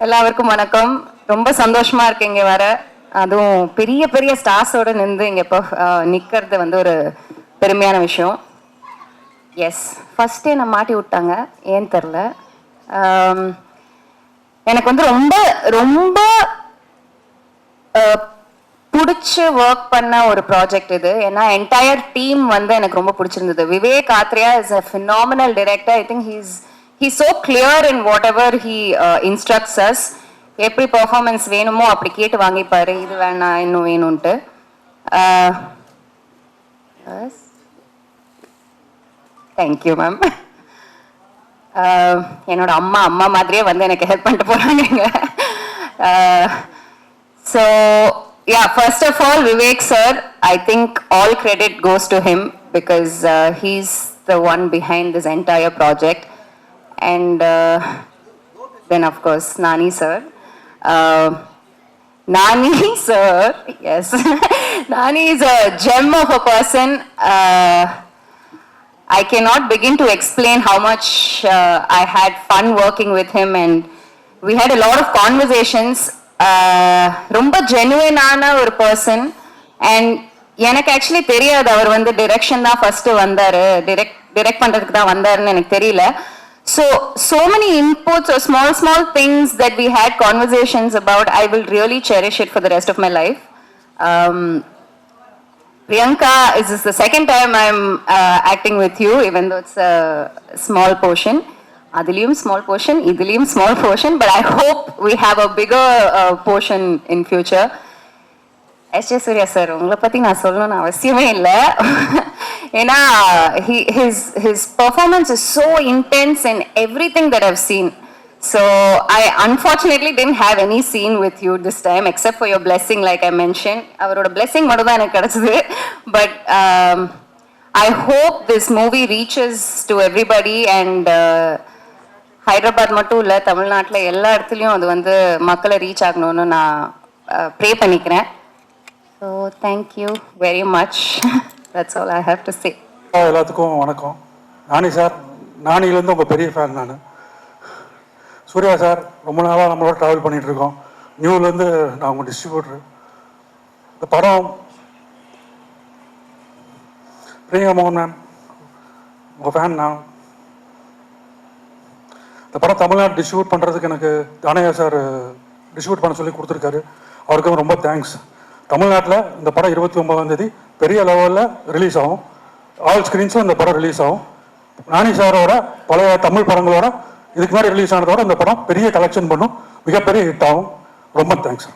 எல்லாருக்கும் வணக்கம். ரொம்ப சந்தோஷமா இருக்கு இங்க வர. அதுவும் பெரிய பெரிய ஸ்டார்ஸோட நின்று இங்க இப்போ நிக்கிறது வந்து ஒரு பெருமையான விஷயம். எஸ், ஃபர்ஸ்டே நான் மாட்டி விட்டாங்க, ஏன்னு தெரில. எனக்கு வந்து ரொம்ப ரொம்ப பிடிச்சி ஒர்க் பண்ண ஒரு ப்ராஜெக்ட் இது. ஏன்னா என்டையர் டீம் வந்து எனக்கு ரொம்ப பிடிச்சிருந்தது. Vivek Atreya is a phenomenal director. I think he's so clear in whatever he instructs us. எப்படி பெர்ஃபார்மன்ஸ் வேணுமோ அப்படி கேட்டு வாங்கிப்பாரு, இது வேணாம் இன்னும் வேணும்ன்ட்டு. Thank you ma'am. என்னோட அம்மா மாதிரியே வந்து எனக்கு ஹெல்ப் பண்ணிட்டு போறாங்க. So yeah, first of all, Vivek sir, I think all credit goes to him because he's the one behind this entire project. And then of course Nani sir. Nani sir, yes. Nani is a gem of a person. I cannot begin to explain how much I had fun working with him, and we had a lot of conversations. ரொம்ப ஜெனுவினான ஒரு person. And எனக்கு actually தெரியாது அவர் வந்து direction தான் first வந்தாரு, direct பண்றதுக்கு தான் வந்தாருன்னு எனக்கு தெரியல. So many inputs or small things that we had conversations about. I will really cherish it for the rest of my life. Priyanka, this is the second time I'm acting with you, even though it's a small portion. Adiliyum small portion, idiliyum small portion, but I hope we have a bigger portion in future. S.J. Surya sir, உங்களை பத்தி நான் சொல்லணும்னு அவசியமே இல்லை. ஏன்னா his performance is so intense in everything that I've seen. So I unfortunately didn't have any scene with you this time except for your blessing, like I mentioned. அவரோட blessing மட்டும் தான் எனக்கு கிடைச்சது. But I hope this movie reaches to everybody, and Hyderabad மட்டும் இல்லை, தமிழ்நாட்டில் எல்லா இடத்துலையும் அது வந்து மக்களை ரீச் ஆகணும்னு நான் ப்ரே பண்ணிக்கிறேன். So thank you very much. That's all I have to say. எல்லாத்துக்கும் வணக்கம். நானி சார், நானிலேருந்து உங்கள் பெரிய ஃபேன் நான். சூர்யா சார், ரொம்ப நாளாக நம்மளோட ட்ராவல் பண்ணிகிட்டு இருக்கோம். நியூலேருந்து நான் உங்கள் டிஸ்ட்ரிபியூட்டர். இந்த படம் பிரியங்கா மோகன் மேம், உங்கள் ஃபேன் நான். இந்த படம் தமிழ்நாடு டிஸ்ட்ரிபியூட் பண்ணுறதுக்கு எனக்கு தானையா சார் டிஸ்ட்ரிபியூட் பண்ண சொல்லி கொடுத்துருக்காரு. அவருக்கு ரொம்ப தேங்க்ஸ். தமிழ்நாட்டில் இந்த படம் 29ஆம் தேதி பெரிய லெவலில் ரிலீஸ் ஆகும். ஆல் ஸ்க்ரீன்ஸும் இந்த படம் ரிலீஸ் ஆகும். நானி சாரோட பழைய தமிழ் படங்களோட இதுக்கு முன்னாடி ரிலீஸ் ஆனதோட இந்த படம் பெரிய கலெக்ஷன் பண்ணும், மிகப்பெரிய ஹிட் ஆகும். ரொம்ப தேங்க்ஸ்.